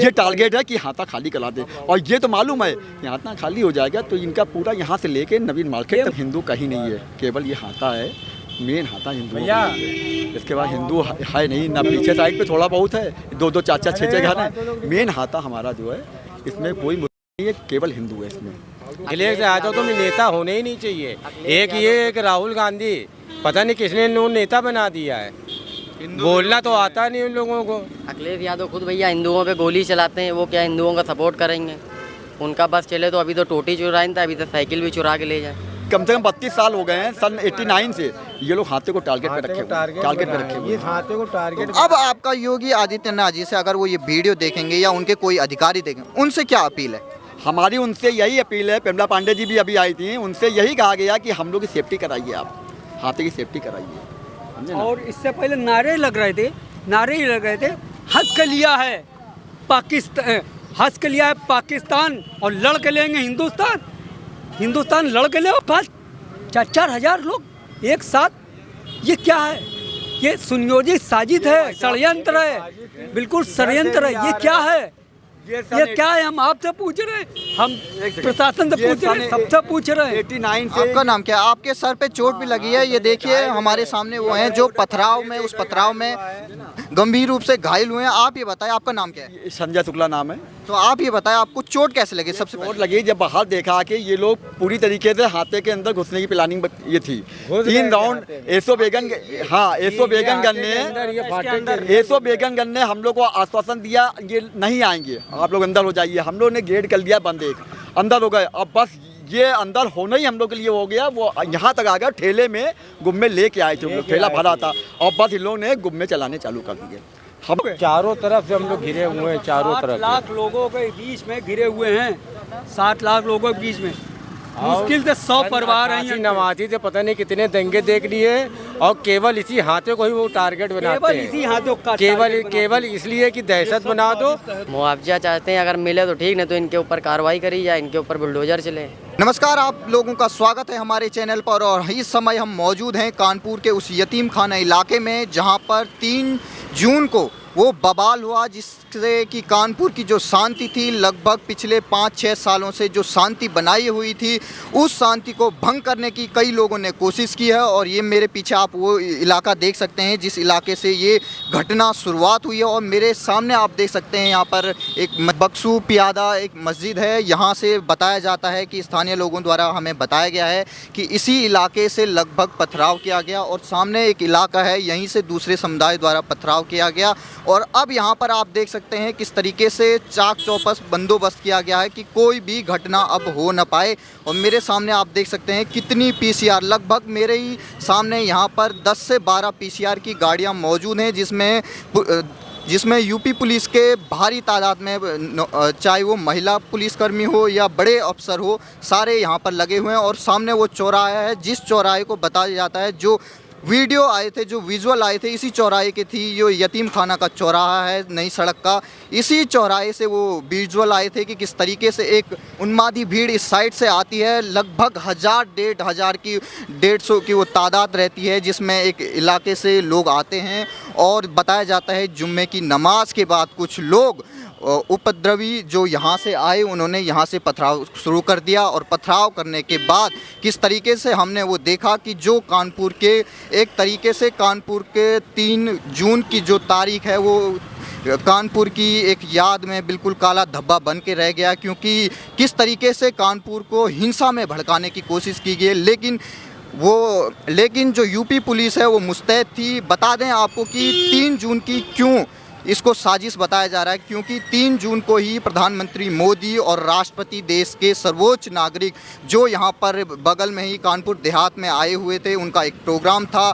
ये टारगेट है कि हाथा खाली करा दे, और ये तो मालूम है कि हाथा खाली हो जाएगा तो इनका पूरा यहाँ से लेके नवीन मार्केट तक हिंदू कहीं नहीं है, केवल ये हाथा है, मेन हाथा हिंदू। इसके बाद हिंदू है नहीं ना, पीछे साइड पे थोड़ा बहुत है, 2-2 4-4 6-6 घर हैं। मेन हाथा हमारा जो है इसमें कोई नहीं है, केवल हिंदू है इसमें। अखिलेश यादव तो नेता होने ही नहीं चाहिए। एक राहुल गांधी, पता नहीं किसने नेता बना दिया है, बोलना तो आता नहीं उन लोगों को। अखिलेश यादव खुद भैया हिंदुओं पे गोली चलाते हैं, वो क्या हिंदुओं का सपोर्ट करेंगे? उनका बस चले तो अभी तो टोटी चुराए था, अभी तो साइकिल भी चुरा के ले जाए। कम से कम 32 साल हो गए हैं, सन 89 से ये लोग हाथे को टारगेट पे रखे हुए। हाथे को टारगेट। अब आपका योगी आदित्यनाथ जी से अगर वो ये वीडियो देखेंगे या उनके कोई अधिकारी देखेंगे, उनसे क्या अपील है? हमारी उनसे यही अपील है, पेमला पांडे जी भी अभी आई थी, उनसे यही कहा गया कि हम लोग की सेफ्टी कराइए, आप हाथे की सेफ्टी कराइए, समझे ना? और इससे पहले नारे लग रहे थे, हंस के लिया है पाकिस्तान, हंस के लिया है पाकिस्तान और लड़ के लेंगे हिंदुस्तान लड़ के ले। 4-4 हजार लोग एक साथ, ये क्या है? ये सुनियोजित साजिश है, षड्यंत्र है, बिल्कुल षड्यंत्र है। ये क्या है? ये क्या है? हम आपसे पूछ रहे हैं, हम प्रशासन से पूछ रहे हैं, सबसे पूछ रहे हैं। 89 से। आपका नाम क्या है? आपके सर पे चोट भी लगी है, ये देखिए हमारे सामने वो हैं जो उस पथराव में गंभीर रूप से घायल हुए हैं। आप ये बताएं, आपका नाम क्या है? संजय शुक्ला नाम है। तो आप ये बताएं, आपको चोट कैसे लगी? सबसे चोट लगी जब बाहर देखा कि ये लोग पूरी तरीके से हाथे के अंदर घुसने की प्लानिंग ये थी। 3 राउंड एसो बेगन गन ने हम लोग को आश्वासन दिया ये नहीं आएंगे, आप लोग अंदर हो जाइए। हम लोग ने गेट कर दिया बंद, एक अंदर हो गए। अब बस ये अंदर होना ही हम लोग के लिए हो गया, वो यहाँ तक आ गया। ठेले में गुम्मे लेके आए थे हम लोग, ठेला भरा था, और बस इन लोगों ने गुम्मे चलाने चालू कर दिए। हम चारों तरफ से हम लोग घिरे हुए हैं, चारों 7 तरफ। लाख लोगों के बीच में घिरे हुए हैं, 7 लाख लोगों के बीच में मुश्किल से 100 परिवार हैं। नवाजी से पता नहीं कितने दंगे देख लिए, और केवल इसी हाथे को ही वो टारगेट बनाते हैं, इसी हाथों का केवल इसलिए कि दहशत बना दो। मुआवजा चाहते हैं, अगर मिले तो ठीक, नहीं तो इनके ऊपर कार्रवाई करी जाए, इनके ऊपर बुलडोजर चले। नमस्कार, आप लोगों का स्वागत है हमारे चैनल पर। और इस समय हम मौजूद हैं कानपुर के उस यतीम खाना इलाके में, जहां पर 3 जून को वो बवाल हुआ, जिससे कि कानपुर की जो शांति थी, लगभग पिछले 5-6 सालों से जो शांति बनाई हुई थी, उस शांति को भंग करने की कई लोगों ने कोशिश की है। और ये मेरे पीछे आप वो इलाका देख सकते हैं जिस इलाके से ये घटना शुरुआत हुई है। और मेरे सामने आप देख सकते हैं यहाँ पर एक बक्सू पियादा एक मस्जिद है। यहाँ से बताया जाता है कि स्थानीय लोगों द्वारा हमें बताया गया है कि इसी इलाके से लगभग पथराव किया गया, और सामने एक इलाका है, यहीं से दूसरे समुदाय द्वारा पथराव किया गया। और अब यहाँ पर आप देख सकते हैं किस तरीके से चाक चौबंद बंदोबस्त किया गया है कि कोई भी घटना अब हो न पाए। और मेरे सामने आप देख सकते हैं कितनी पीसीआर, लगभग मेरे ही सामने यहाँ पर 10 से 12 पीसीआर की गाड़ियाँ मौजूद हैं, जिसमें यूपी पुलिस के भारी तादाद में, चाहे वो महिला पुलिसकर्मी हो या बड़े अफसर हो, सारे यहाँ पर लगे हुए हैं। और सामने वो चौराहा है, जिस चौराहे को बताया जाता है, जो वीडियो आए थे, जो विजुअल आए थे, इसी चौराहे की थी। जो यतीम खाना का चौराहा है नई सड़क का, इसी चौराहे से वो विजुअल आए थे कि किस तरीके से एक उन्मादी भीड़ इस साइड से आती है। लगभग 1000-1500 की 150 की वो तादाद रहती है, जिसमें एक इलाके से लोग आते हैं। और बताया जाता है जुम्मे की नमाज के बाद कुछ लोग उपद्रवी जो यहाँ से आए, उन्होंने यहाँ से पथराव शुरू कर दिया। और पथराव करने के बाद किस तरीके से हमने वो देखा कि जो कानपुर के, एक तरीके से कानपुर के 3 जून की जो तारीख है, वो कानपुर की एक याद में बिल्कुल काला धब्बा बन के रह गया। क्योंकि किस तरीके से कानपुर को हिंसा में भड़काने की कोशिश की गई, लेकिन जो यूपी पुलिस है वो मुस्तैद थी। बता दें आपको कि 3 जून की क्यों इसको साजिश बताया जा रहा है, क्योंकि 3 जून को ही प्रधानमंत्री मोदी और राष्ट्रपति, देश के सर्वोच्च नागरिक, जो यहाँ पर बगल में ही कानपुर देहात में आए हुए थे, उनका एक प्रोग्राम था।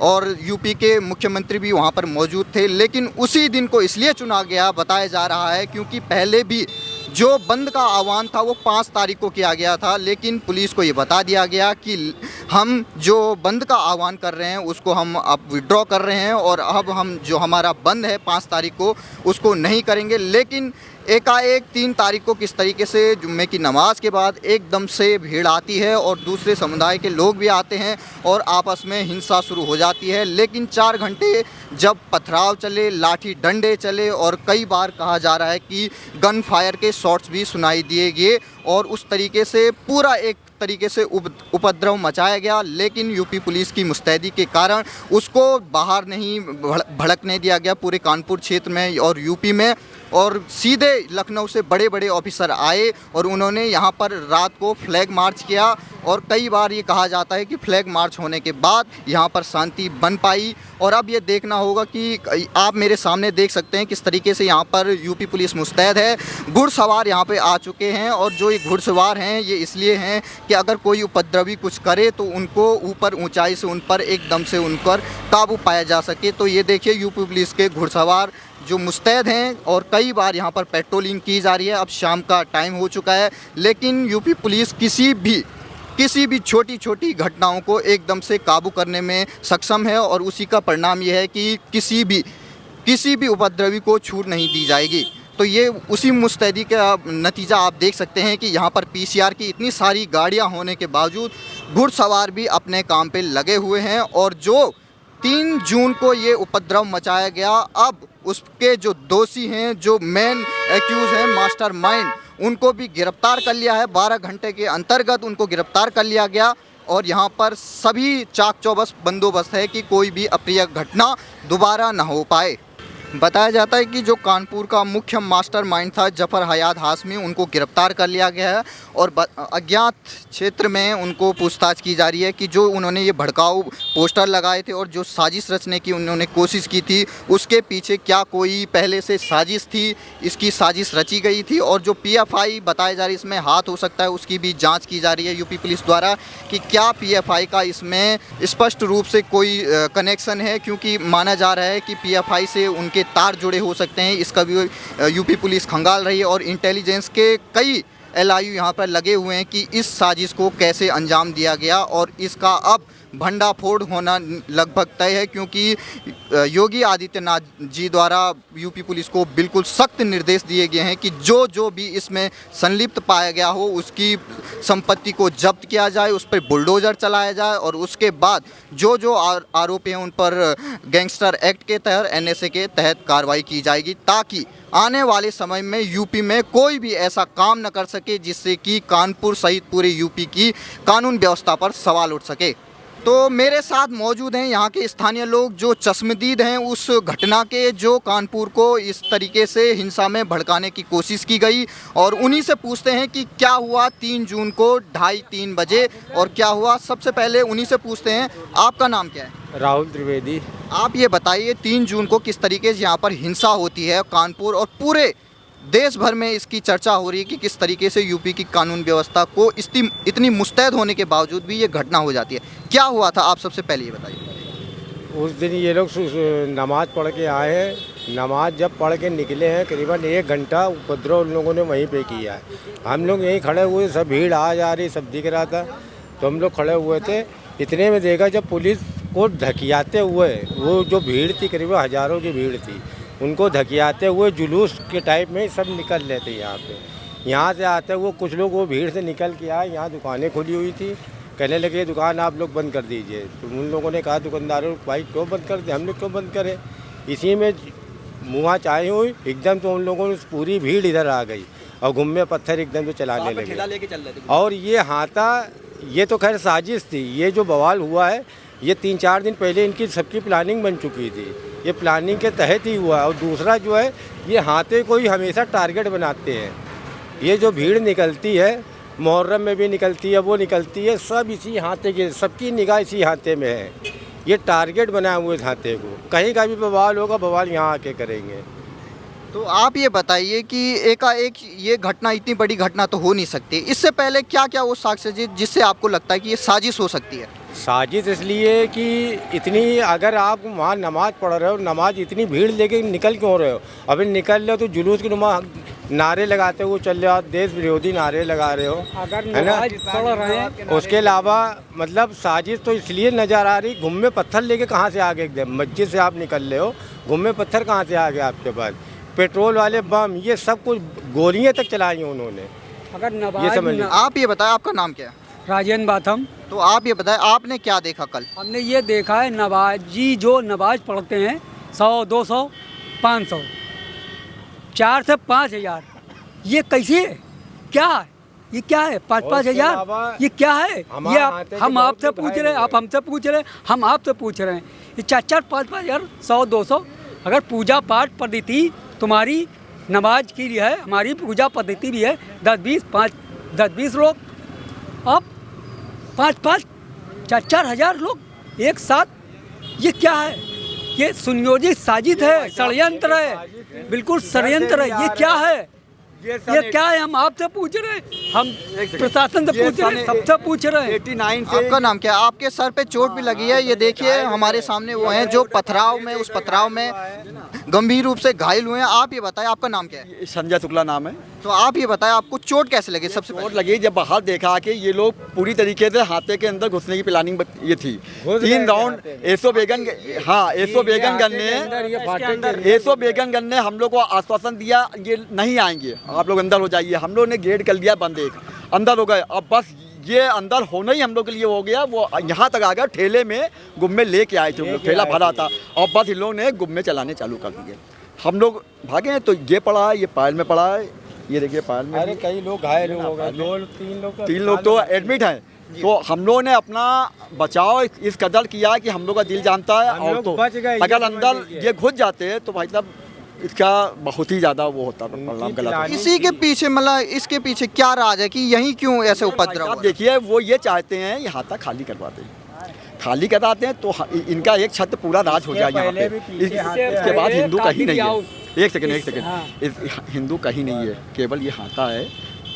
और यूपी के मुख्यमंत्री भी वहाँ पर मौजूद थे। लेकिन उसी दिन को इसलिए चुना गया, बताया जा रहा है, क्योंकि पहले भी जो बंद का आह्वान था वो 5 तारीख को किया गया था। लेकिन पुलिस को ये बता दिया गया कि हम जो बंद का आह्वान कर रहे हैं उसको हम अब विड्रॉ कर रहे हैं, और अब हम जो हमारा बंद है 5 तारीख को, उसको नहीं करेंगे। लेकिन एकाएक 3 तारीख को किस तरीके से जुम्मे की नमाज के बाद एकदम से भीड़ आती है और दूसरे समुदाय के लोग भी आते हैं और आपस में हिंसा शुरू हो जाती है। लेकिन 4 घंटे जब पथराव चले, लाठी डंडे चले और कई बार कहा जा रहा है कि गन फायर के शॉट्स भी सुनाई दिए गए और उस तरीके से पूरा एक तरीके से उपद्रव मचाया गया, लेकिन यूपी पुलिस की मुस्तैदी के कारण उसको बाहर नहीं भड़कने दिया गया पूरे कानपुर क्षेत्र में और यूपी में। और सीधे लखनऊ से बड़े बड़े ऑफिसर आए और उन्होंने यहाँ पर रात को फ्लैग मार्च किया और कई बार ये कहा जाता है कि फ्लैग मार्च होने के बाद यहाँ पर शांति बन पाई। और अब ये देखना होगा कि आप मेरे सामने देख सकते हैं किस तरीके से यहाँ पर यूपी पुलिस मुस्तैद है। घुड़सवार यहाँ पे आ चुके हैं और जो ये घुड़सवार हैं ये इसलिए हैं कि अगर कोई उपद्रवी कुछ करे तो उनको ऊपर ऊंचाई से उन पर एकदम से उन पर काबू पाया जा सके। तो ये देखिए यूपी पुलिस के घुड़सवार जो मुस्तैद हैं और कई बार यहाँ पर पेट्रोलिंग की जा रही है। अब शाम का टाइम हो चुका है, लेकिन यूपी पुलिस किसी भी छोटी छोटी घटनाओं को एकदम से काबू करने में सक्षम है और उसी का परिणाम ये है कि किसी भी उपद्रवी को छूट नहीं दी जाएगी। तो ये उसी मुस्तैदी का नतीजा आप देख सकते हैं कि यहाँ पर पीसीआर की इतनी सारी गाड़ियाँ होने के बावजूद घुड़सवार भी अपने काम पे लगे हुए हैं और जो 3 जून को ये उपद्रव मचाया गया, अब उसके जो दोषी हैं, जो मेन एक्यूज़ हैं, मास्टरमाइंड, उनको भी गिरफ्तार कर लिया है। 12 घंटे के अंतर्गत उनको गिरफ्तार कर लिया गया और यहाँ पर सभी चाक चौबस बंदोबस्त है कि कोई भी अप्रिय घटना दोबारा ना हो पाए। बताया जाता है कि जो कानपुर का मुख्य मास्टरमाइंड था जफ़र हयात हाशमी, उनको गिरफ्तार कर लिया गया है और अज्ञात क्षेत्र में उनको पूछताछ की जा रही है कि जो उन्होंने ये भड़काऊ पोस्टर लगाए थे और जो साजिश रचने की उन्होंने कोशिश की थी उसके पीछे क्या कोई पहले से साजिश थी, इसकी साजिश रची गई थी। और जो पीएफआई बताया जा रही है इसमें हाथ हो सकता है, उसकी भी जाँच की जा रही है यूपी पुलिस द्वारा कि क्या पीएफआई का इसमें स्पष्ट रूप से कोई कनेक्शन है, क्योंकि माना जा रहा है कि पीएफआई से उनके तार जुड़े हो सकते हैं। इसका भी यूपी पुलिस खंगाल रही है और इंटेलिजेंस के कई एलआईयू यहाँ पर लगे हुए हैं कि इस साजिश को कैसे अंजाम दिया गया और इसका अब भंडाफोड़ होना लगभग तय है, क्योंकि योगी आदित्यनाथ जी द्वारा यूपी पुलिस को बिल्कुल सख्त निर्देश दिए गए हैं कि जो भी इसमें संलिप्त पाया गया हो उसकी संपत्ति को जब्त किया जाए, उस पर बुलडोज़र चलाया जाए और उसके बाद जो आरोपी हैं उन पर गैंगस्टर एक्ट के तहत, एनएसए के तहत कार्रवाई की जाएगी, ताकि आने वाले समय में यूपी में कोई भी ऐसा काम न कर सके जिससे कि कानपुर सहित पूरे यूपी की कानून व्यवस्था पर सवाल उठ सके। तो मेरे साथ मौजूद हैं यहाँ के स्थानीय लोग जो चश्मदीद हैं उस घटना के, जो कानपुर को इस तरीके से हिंसा में भड़काने की कोशिश की गई, और उन्हीं से पूछते हैं कि क्या हुआ 3 जून को 2:30-3 बजे और क्या हुआ। सबसे पहले उन्हीं से पूछते हैं, आपका नाम क्या है? राहुल त्रिवेदी। आप ये बताइए 3 जून को किस तरीके से यहाँ पर हिंसा होती है कानपुर और पूरे देश भर में इसकी चर्चा हो रही है कि किस तरीके से यूपी की कानून व्यवस्था को इतनी मुस्तैद होने के बावजूद भी ये घटना हो जाती है। क्या हुआ था, आप सबसे पहले ये बताइए। उस दिन ये लोग नमाज पढ़ के आए हैं, नमाज जब पढ़ के निकले हैं करीबन 1 घंटा उपद्रव उन लोगों ने वहीं पे किया है। हम लोग यहीं खड़े हुए, सब भीड़ आ जा रही, सब दिख रहा था, तो हम लोग खड़े हुए थे। इतने में देखा जब पुलिस को धकियाते हुए, वो जो भीड़ थी करीबन हज़ारों की भीड़ थी, उनको धकियाते हुए जुलूस के टाइप में सब निकल रहे थे यहाँ पे। यहाँ से आते हुए कुछ लोग वो भीड़ से निकल के आए, यहाँ दुकानें खुली हुई थी, कहने लगे दुकान आप लोग बंद कर दीजिए। तो उन लोगों ने कहा दुकानदारों भाई क्यों बंद कर दे, हम लोग क्यों बंद करें। इसी में मुँह चाई हुई एकदम, तो उन लोगों ने पूरी भीड़ इधर आ गई और घुम्मे पत्थर एकदम से चलाने लगे। और ये हाथा, ये तो खैर साजिश थी। ये जो बवाल हुआ है ये 3-4 दिन पहले इनकी सबकी प्लानिंग बन चुकी थी, ये प्लानिंग के तहत ही हुआ। और दूसरा जो है, ये हाथे को ही हमेशा टारगेट बनाते हैं। ये जो भीड़ निकलती है, मुहर्रम में भी निकलती है, वो निकलती है, सब इसी हाथे के, सबकी निगाह इसी हाथे में है। ये टारगेट बनाए हुए हाथे को, कहीं का भी बवाल होगा, बवाल यहाँ आके करेंगे। तो आप ये बताइए कि एकाएक ये घटना, इतनी बड़ी घटना तो हो नहीं सकती, इससे पहले क्या क्या वो साक्ष्य जिससे आपको लगता है कि ये साजिश हो सकती है? साजिश इसलिए कि इतनी, अगर आप वहाँ नमाज पढ़ रहे हो, नमाज इतनी भीड़ लेके निकल क्यों रहे हो? अभी निकल रहे हो तो जुलूस के नुमा नारे लगाते हुए चल रहे हो, देश विरोधी नारे लगा रहे हो, है ना। उसके अलावा मतलब साजिश तो इसलिए नज़र आ रही, घुम्मे पत्थर लेके कहाँ से आ गए? एकदम मस्जिद से आप निकल रहे हो, घुम्मे पत्थर कहाँ से आ गए आपके पास? पेट्रोल वाले बम, ये सब कुछ गोलियां तक चलाई उन्होंने। अगर ये नवाज समझ लीजिए। आप ये बताएं आपका नाम क्या है? राजेंद्र बाथम, तो आप ये बताएं आपने क्या देखा कल? हमने ये देखा है नवाजी जो नमाज पढ़ते हैं 100, 200, 500, 4 से 5,000, ये कैसे है? क्या है ये? क्या है 5-5 और इसके हज़ार? अलावा ये क्या है? ये हम आपसे पूछ रहे हैं, आप हमसे पूछ रहे हैं, हम आपसे पूछ रहे हैं। ये 4-4, 5-5 हज़ार, 100, 200, अगर पूजा पाठ पद्धति तुम्हारी नमाज की है, हमारी पूजा पद्धति भी है 10-20 लोग, अब 5-5, 4-4 हज़ार लोग एक साथ, ये क्या है? ये सुनियोजित साजिश है, षड्यंत्र है, बिल्कुल षड्यंत्र है। ये क्या है? ये क्या है? हम आपसे पूछ रहे हैं, हम प्रशासन से पूछ रहे हैं, सबसे पूछ रहे हैं। 89 से आपका नाम क्या है? आपके सर पे चोट भी लगी है, ये देखिए हमारे सामने वो हैं जो पथराव में, उस पथराव में गंभीर रूप से घायल हुए हैं। आप ये बताएं आपका नाम क्या है? संजय शुक्ला नाम है। तो आप ये बताएं आपको चोट कैसे लगी? सबसे चोट पहले लगी जब बाहर देखा कि ये लोग पूरी तरीके से हाथे के अंदर घुसने की प्लानिंग ये थी। 3 राउंड एसो बेगन, हाँ एसो बेगन गन ने हम लोग को आश्वासन दिया ये नहीं आएंगे, आप लोग अंदर हो जाइए। हम लोग ने गेट कर लिया बंद, एक अंदर हो गए। अब बस ये अंदर होना ही हम लोग के लिए हो गया। वो यहाँ तक आ गया, ठेले में गुम्मे लेके आए थे, ठेला भरा था और बस इन लोगों ने गुम्मे चलाने चालू कर दिए। हम लोग भागे तो ये पड़ा है, ये पायल में पड़ा है, ये देखिए पायल में। अरे कई लोग घायल हो गए, 3 लोग तो एडमिट हैं। तो हम लोगों ने अपना बचाव इस कदर किया कि हम लोग का दिल जानता है। हम और लोग तो बच गए, ये अगर समझ अंदर लीजिए। ये घुस जाते तो भाई साहब इसका बहुत ही ज़्यादा वो होता था, परिणाम गलत होता। इसी के पीछे मतलब इसके पीछे क्या राज है कि यहीं क्यों ऐसे उपद्रव हो आप रहा है? देखिए वो ये चाहते हैं ये हाथा खाली करवाते हैं, खाली कराते हैं तो इनका एक छत पूरा राज हो जाए यहाँ पे। इसके बाद हिंदू कहीं नहीं है। एक सेकंड, हिंदू कहीं नहीं है, केवल ये हाथा है,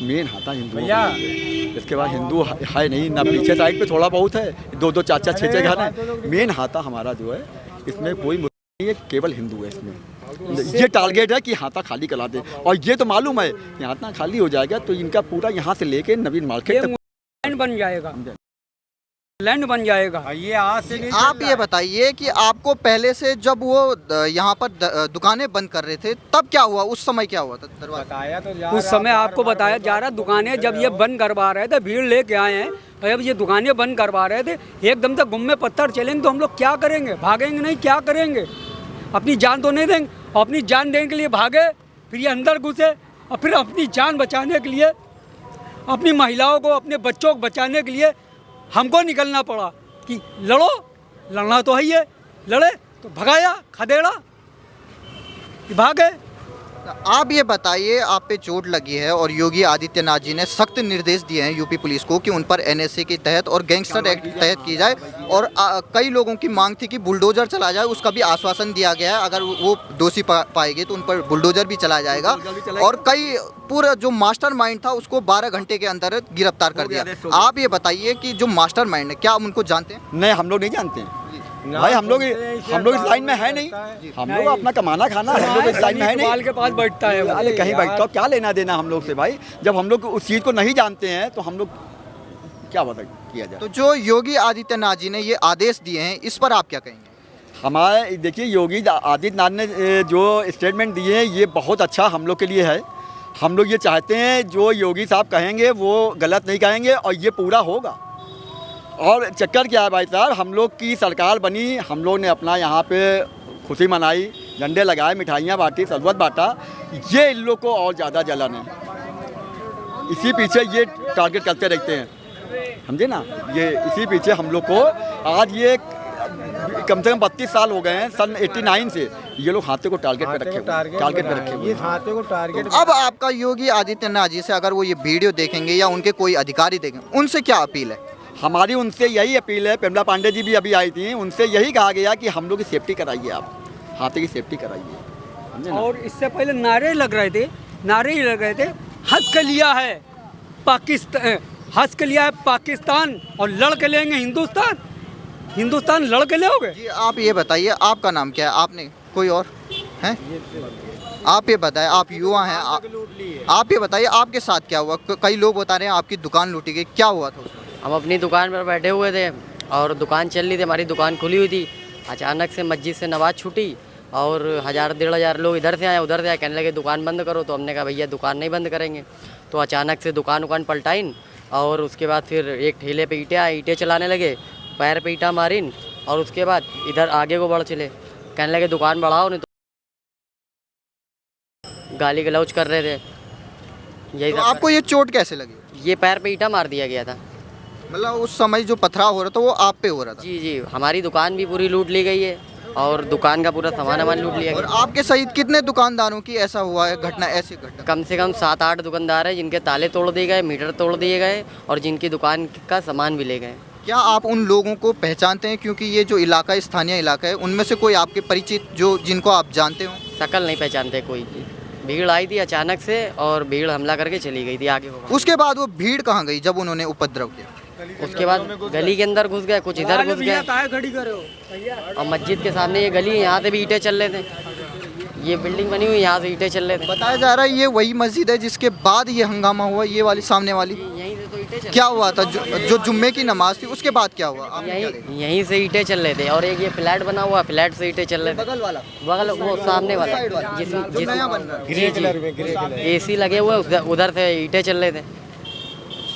मेन हाथा हिंदू है। इसके बाद हिंदू है नहीं ना, पीछे साइड पे थोड़ा बहुत है, 2-2, 4-4, 6-6 घर हैं। मेन हाथा हमारा जो है इसमें कोई नहीं है, केवल हिंदू है इसमें। ये टारगेट है कि हाथा खाली करा दे। और ये तो मालूम है कि हाथा खाली हो जाएगा तो इनका पूरा यहाँ से लेके नवीन मार्केट तक लैंड बन जाएगा, लैंड बन जाएगा। ये आज से नहीं आप ये बताइए कि आपको पहले से जब वो यहाँ पर दुकानें बंद कर रहे थे तब क्या हुआ? उस समय क्या हुआ था? दरवाजा बताया तो जा उस समय आपको बताया जा रहा, दुकानें जब ये बंद करवा रहे थे, भीड़ लेके आए हैं, और जब ये दुकानें बंद करवा रहे थे, एकदम से गुम्मे पत्थर चलेंगे तो हम लोग क्या करेंगे? भागेंगे नहीं, क्या करेंगे? अपनी जान तो नहीं देंगे, और अपनी जान देने के लिए भागे, फिर ये अंदर घुसे, और फिर अपनी जान बचाने के लिए, अपनी महिलाओं को, अपने बच्चों को बचाने के लिए हमको निकलना पड़ा कि लड़ो, लड़ना तो है ही है, लड़े तो भगाया, खदेड़ा, भागे। आप ये बताइए, आप पे चोट लगी है और योगी आदित्यनाथ जी ने सख्त निर्देश दिए हैं यूपी पुलिस को कि उन पर एनएसए के तहत और गैंगस्टर एक्ट के तहत की जाए, और कई लोगों की मांग थी कि बुलडोजर चला जाए, उसका भी आश्वासन दिया गया है। अगर वो दोषी पाएंगे तो उन पर बुलडोजर भी चला जाएगा, और कई पूरा जो मास्टरमाइंड था उसको 12 घंटे के अंदर गिरफ्तार कर दिया। आप ये बताइए कि जो मास्टरमाइंड है, क्या आप उनको जानते हैं? नहीं, हम लोग नहीं जानते हैं भाई, हम लोग इस लाइन में है नहीं। हम लोग अपना कमाना खाना, हम लोग इस लाइन में है नहीं। इकबाल के पास बैठता है वो। अरे कहीं बैठता हो, क्या लेना देना हम लोग से भाई? जब हम लोग उस चीज़ को नहीं जानते हैं तो हम लोग क्या बता किया जाए? तो जो योगी आदित्यनाथ जी ने ये आदेश दिए हैं, इस पर आप क्या कहेंगे? हमारे देखिए योगी आदित्यनाथ ने जो स्टेटमेंट दिए हैं ये बहुत अच्छा हम लोग के लिए है। हम लोग ये चाहते हैं जो योगी साहब कहेंगे वो गलत नहीं कहेंगे, और ये पूरा होगा। और चक्कर क्या है भाई साहब, हम लोग की सरकार बनी, हम लोग ने अपना यहाँ पे खुशी मनाई, झंडे लगाए, मिठाइयाँ बांटी, शरबत बांटा, ये इन लोग को और ज़्यादा जलन है। इसी पीछे ये टारगेट करते रहते हैं, समझे ना? ये इसी पीछे हम लोग को आज ये कम से कम 32 साल हो गए हैं, सन 89 से ये लोग हाथे को टारगेट पे रखे हुए इस हाथे को टारगेट। अब आपका योगी आदित्यनाथ जी से अगर वो ये वीडियो देखेंगे या उनके कोई अधिकारी देखेंगे, उनसे क्या अपील है? हमारी उनसे यही अपील है, पेमला पांडे जी भी अभी आई थी, उनसे यही कहा गया कि हम लोग की सेफ्टी कराइए, आप हाथी की सेफ्टी कराइए, समझे ना? और इससे पहले नारे लग रहे थे, नारे ही लग रहे थे, हंस के लिया है पाकिस्तान, हंस के लिया है पाकिस्तान और लड़ के लेंगे हिंदुस्तान, हिंदुस्तान लड़ के लोगे। जी आप ये बताइए, आपका नाम क्या है? आपने कोई और हैं? आप ये बताएं, आप युवा हैं, आप ये बताइए आपके साथ क्या हुआ? कई लोग बता रहे हैं आपकी दुकान लूटी गई, क्या हुआ था उसमें? हम अपनी दुकान पर बैठे हुए थे और दुकान चल रही थी, हमारी दुकान खुली हुई थी। अचानक से मस्जिद से नमाज़ छूटी और 1000-1500 लोग इधर से आए उधर से आए, कहने लगे दुकान बंद करो। तो हमने कहा भैया दुकान नहीं बंद करेंगे। तो अचानक से दुकान पलटाइन और उसके बाद फिर एक ठेले पे ईंटें चलाने लगे, पैर पे ईंटा मारिन और उसके बाद इधर आगे को बढ़ चले, कहने लगे दुकान बढ़ाओ, नहीं तो गाली गलौज कर रहे थे। यही तो सब आपको ये चोट कैसे लगी? ये पैर पे ईंटा मार दिया गया था। मतलब उस समय जो पथराव हो रहा था वो आप पे हो रहा था? जी जी, हमारी दुकान भी पूरी लूट ली गई है और दुकान का पूरा सामान लूट लिया और गया। आपके सहित कितने दुकानदारों की ऐसा हुआ है घटना, ऐसी घटना? कम से कम 7-8 दुकानदार हैं जिनके ताले तोड़ दिए गए, मीटर तोड़ दिए गए और जिनकी दुकान का सामान भी ले गए। क्या आप उन लोगों को पहचानते हैं? क्योंकि ये जो इलाका स्थानीय इलाका है, उनमें से कोई आपके परिचित जो जिनको आप जानते हो? शकल नहीं पहचानते कोई की। भीड़ आई थी अचानक से और भीड़ हमला करके चली गई थी आगे को। उसके बाद वो भीड़ कहाँ गई जब उन्होंने उपद्रव किया? उसके बाद गली के अंदर घुस गए, कुछ इधर घुस गए खड़ी करे हो और मस्जिद के सामने ये गली है, यहाँ से भी ईंटें चल रहे थे। ये बिल्डिंग बनी हुई, यहाँ से ईंटें चल रहे थे। बताया जा रहा है ये वही मस्जिद है जिसके बाद ये हंगामा हुआ, ये वाली सामने वाली। यहीं से तो ईंटें चल क्या हुआ था जो जुम्मे की नमाज थी उसके बाद क्या हुआ? आपने क्या देखा? यहीं से ईंटें चल रहे थे और एक ये फ्लैट बना हुआ, फ्लैट से ईंटें चल रहे थे। बगल वाला बगल वो सामने वाला जो नया बन रहा है। ग्रे कलर में, ग्रे कलर। AC लगे हुए उधर से ईंटें चल रहे थे।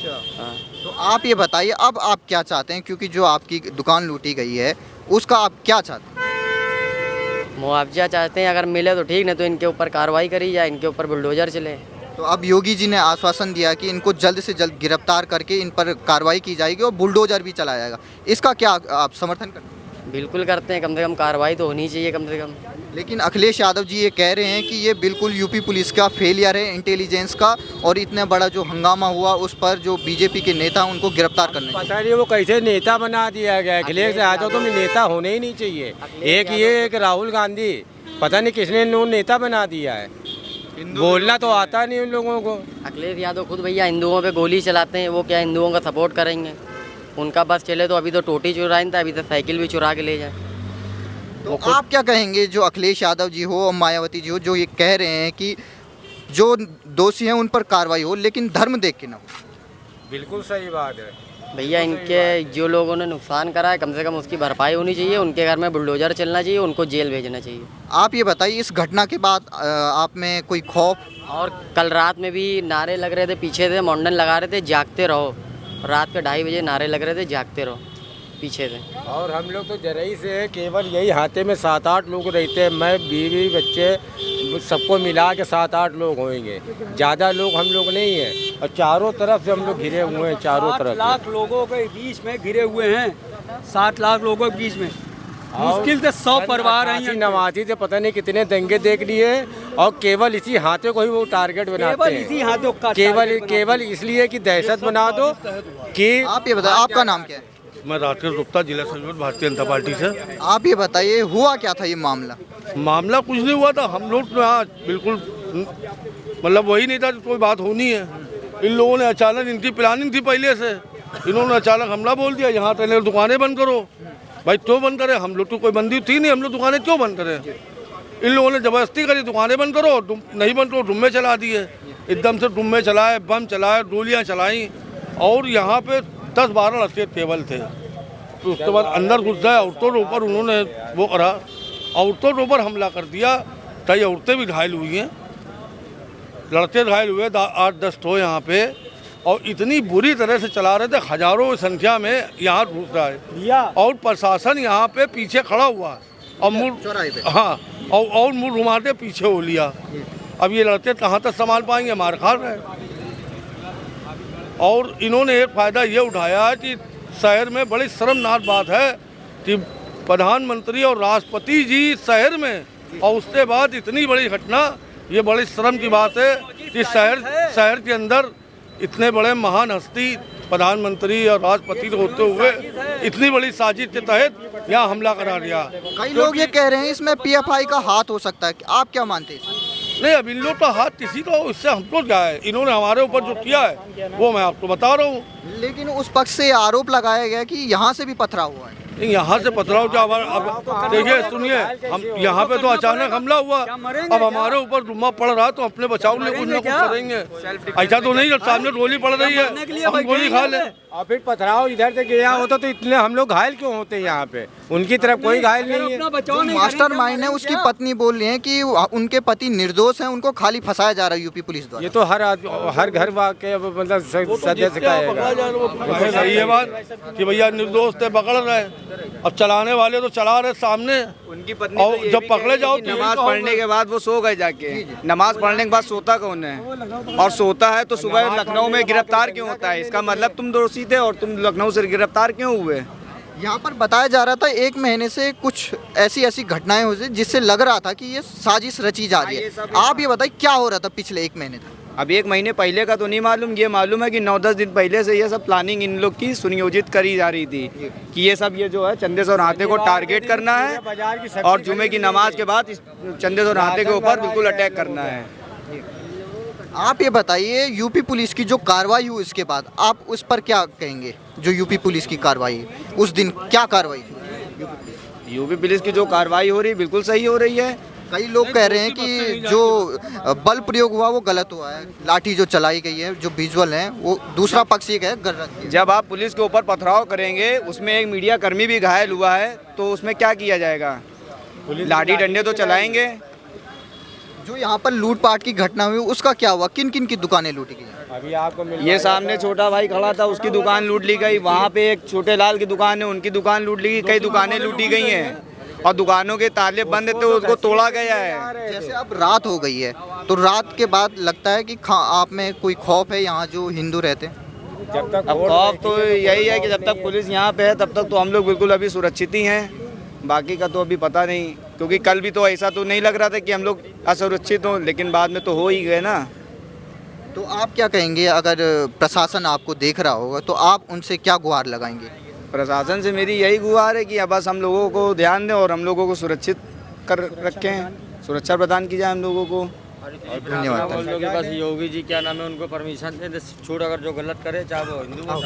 हाँ। तो आप ये बताइए अब आप क्या चाहते हैं? क्योंकि जो आपकी दुकान लूटी गई है उसका आप क्या चाहते हैं? मुआवजा चाहते हैं, अगर मिले तो ठीक, नहीं तो इनके ऊपर कार्रवाई करी जाए, इनके ऊपर बुलडोजर चले। तो अब योगी जी ने आश्वासन दिया कि इनको जल्द से जल्द गिरफ्तार करके इन पर कार्रवाई की जाएगी और बुलडोजर भी चलाया जाएगा। इसका क्या आप समर्थन करते हैं? बिल्कुल करते हैं, कम से कम कार्रवाई तो होनी चाहिए कम से कम। लेकिन अखिलेश यादव जी ये कह रहे हैं कि ये बिल्कुल यूपी पुलिस का फेलियर है, इंटेलिजेंस का, और इतना बड़ा जो हंगामा हुआ उस पर जो बीजेपी के नेता हैं उनको गिरफ्तार करने चाहिए। पता नहीं वो कैसे नेता बना दिया गया। अखिलेश यादव तो नेता होने ही नहीं चाहिए। एक ये एक राहुल गांधी, पता नहीं किसने इन्होंने नेता बना दिया है। बोलना तो आता नहीं उन लोगों को। अखिलेश यादव खुद भैया हिंदुओं पे गोली चलाते हैं, वो क्या हिंदुओं का सपोर्ट करेंगे? उनका बस चले तो अभी तो टोटी चुराइन था, अभी तो साइकिल भी चुरा के ले जाए। तो आप क्या कहेंगे जो अखिलेश यादव जी हो और मायावती जी हो जो ये कह रहे हैं कि जो दोषी हैं उन पर कार्रवाई हो लेकिन धर्म देख के ना हो? बिल्कुल सही बात है भैया इनके जो लोगों ने नुकसान करा है कम से कम उसकी भरपाई होनी चाहिए, उनके घर में बुलडोजर चलना चाहिए, उनको जेल भेजना चाहिए। आप ये बताइए इस घटना के बाद आप में कोई खौफ? और कल रात में भी नारे लग रहे थे, पीछे से मॉन्डन लगा रहे थे जागते रहो, रात के 2:30 बजे नारे लग रहे थे जागते रहो पीछे से। और हम लोग तो जरई से है, केवल यही हाथे में 7-8 लोग रहते हैं। मैं, बीवी, बच्चे सबको मिला के 7-8 लोग होंगे, ज़्यादा लोग हम लोग नहीं है। और चारों तरफ से हम लोग घिरे हुए हैं, चारों 7 तरफ लाख लोगों के बीच में घिरे हुए हैं। 7 लाख लोगों के बीच में मुश्किल से 100 परिवार हैं। नवाजी से पता नहीं कितने दंगे देख लिए और केवल इसी हाथे को ही वो टारगेट बनाते हैं। इसी हाथों का केवल इसलिए कि दहशत बना दो कि। आप ये बताइए आपका नाम क्या है? मैं राकेश गुप्ता, जिला संयोजक भारतीय जनता पार्टी से। आप ये बताइए हुआ क्या था ये मामला? मामला कुछ नहीं हुआ था, हम लोग तो यहाँ बिल्कुल मतलब वही नहीं था, कोई बात होनी है। इन लोगों ने अचानक, इनकी प्लानिंग थी पहले से, इन्होंने अचानक हमला बोल दिया, यहाँ पहले दुकानें बंद करो। भाई क्यों बंद करें? हम लोग तो कोई बंदी थी नहीं, हम लोग दुकानें क्यों बंद करें? इन लोगों ने ज़बरदस्ती करी दुकानें बंद करो, नहीं बंद करो, डुम्मे चला दिए, एकदम से डुम्मे चलाए, बम चलाए, गोलियाँ चलाई और यहाँ पे 10-12 लड़के टेबल थे। तो उसके बाद अंदर घुस गए, औरतों के ऊपर उन्होंने वो करा, औरतों के ऊपर हमला कर दिया। कई औरतें भी घायल हुई हैं, लड़के घायल हुए 8-10 तो यहाँ पे, और इतनी बुरी तरह से चला रहे थे, हजारों की संख्या में यहाँ घुस रहा है और प्रशासन यहाँ पे पीछे खड़ा हुआ और मुँह, हाँ, और मुँह घुमाते पीछे हो लिया। अब ये लड़के कहाँ तक संभाल पाएंगे? मार खा रहे हैं। और इन्होंने एक फ़ायदा ये उठाया है कि शहर में बड़ी शर्मनाक बात है कि प्रधानमंत्री और राष्ट्रपति जी शहर में, और उसके बाद इतनी बड़ी घटना, ये बड़ी शर्म की बात है कि शहर के अंदर इतने बड़े महान हस्ती प्रधानमंत्री और राष्ट्रपति होते हुए इतनी बड़ी साजिश के तहत यहाँ हमला करा दिया। कई लोग ये कह रहे हैं इसमें PFI का हाथ हो सकता है, आप क्या मानते हैं? नहीं, अब इन लोग का हाथ किसी को, इससे हमको क्या है? इन्होंने हमारे ऊपर जो किया है वो मैं आपको बता रहा हूँ। लेकिन उस पक्ष से आरोप लगाया गया कि यहाँ से भी पथराव हुआ है। यहाँ से पथराव जो अब देखिए सुनिए, हम यहाँ पे तो अचानक हमला हुआ, अब हमारे ऊपर जुम्मा पड़ रहा तो अपने बचाव के लिए कुछ ना कुछ करेंगे। ऐसा तो नहीं सामने गोली पड़ रही है हम गोली खा ले। और फिर पथराव इधर से गया होता तो इतने हम लोग घायल क्यों होते हैं यहाँ पे? उनकी तरफ कोई घायल नहीं है। जो मास्टरमाइंड है उसकी पत्नी बोल रही है कि उनके पति निर्दोष हैं, उनको खाली फंसाया जा रहा है यूपी पुलिस द्वारा। ये तो हर घर के मतलब सदस्य का है। सही है बात कि भैया निर्दोष थे, पकड़ रहे, अब चलाने वाले तो चला रहे सामने। उनकी पत्नी और जब पकड़े जाओ तो नमाज पढ़ने के बाद वो सो गए जाके। नमाज पढ़ने के बाद सोता कौन है? और सोता है तो सुबह लखनऊ में गिरफ्तार क्यों होता है? इसका मतलब तुम दोषी थे और तुम लखनऊ से गिरफ्तार क्यों हुए? यहाँ पर बताया जा रहा था 1 महीने से कुछ ऐसी घटनाएं हो रही जिससे लग रहा था कि ये साजिश रची जा रही है। आप ये बताइए क्या हो रहा था पिछले 1 महीने तक? अब 1 महीने पहले का तो नहीं मालूम, ये मालूम है कि 9-10 दिन पहले से ये सब प्लानिंग इन लोग की सुनियोजित करी जा रही थी कि ये सब ये जो है चंदेश्वर हाथे को टारगेट करना है और जुमे की नमाज के बाद चंदेश्वर हाथे के ऊपर बिल्कुल अटैक करना है। आप ये बताइए यूपी पुलिस की जो कार्रवाई हुई इसके बाद आप उस पर क्या कहेंगे? जो यूपी पुलिस की कार्रवाई उस दिन क्या कार्रवाई थी? यूपी पुलिस की जो कार्रवाई हो रही है बिल्कुल सही हो रही है। कई लोग कह रहे हैं कि जो बल प्रयोग हुआ वो गलत हुआ है, लाठी जो चलाई गई है, जो विजुअल है वो दूसरा पक्ष ये कहे गलत है। जब आप पुलिस के ऊपर पथराव करेंगे, उसमें एक मीडिया कर्मी भी घायल हुआ है, तो उसमें क्या किया जाएगा? लाठी डंडे तो चलाएंगे। जो यहाँ पर लूटपाट की घटना हुई उसका क्या हुआ? किन किन की दुकानें लूटी गई? अभी आपको ये सामने छोटा भाई खड़ा था, उसकी दुकान लूट ली गई। वहाँ पे एक छोटे लाल की दुकान है, उनकी दुकान लूट ली गई। कई दुकानें लूटी गई हैं और दुकानों के ताले बंद थे, उसको तोड़ा गया है। जैसे अब रात हो गई है तो रात के बाद लगता है कि आप में कोई खौफ है यहाँ जो हिंदू रहते हैं? जब तक अब खौफ तो यही है कि जब तक पुलिस यहाँ पे है तब तक तो हम लोग बिल्कुल अभी सुरक्षित ही हैं। बाकी का तो अभी पता नहीं, क्योंकि कल भी तो ऐसा तो नहीं लग रहा था कि हम लोग असुरक्षित हों, लेकिन बाद में तो हो ही गए ना। तो आप क्या कहेंगे अगर प्रशासन आपको देख रहा होगा तो आप उनसे क्या गुहार लगाएंगे? प्रशासन से मेरी यही गुहार है कि अब बस हम लोगों को ध्यान दें और हम लोगों को सुरक्षित कर रखें, सुरक्षा प्रदान की जाए हम लोगों को। धन्यवाद। बस योगी जी क्या नाम है उनको परमिशन दे, छूट अगर जो गलत करे चाहे वो हिंदू हो।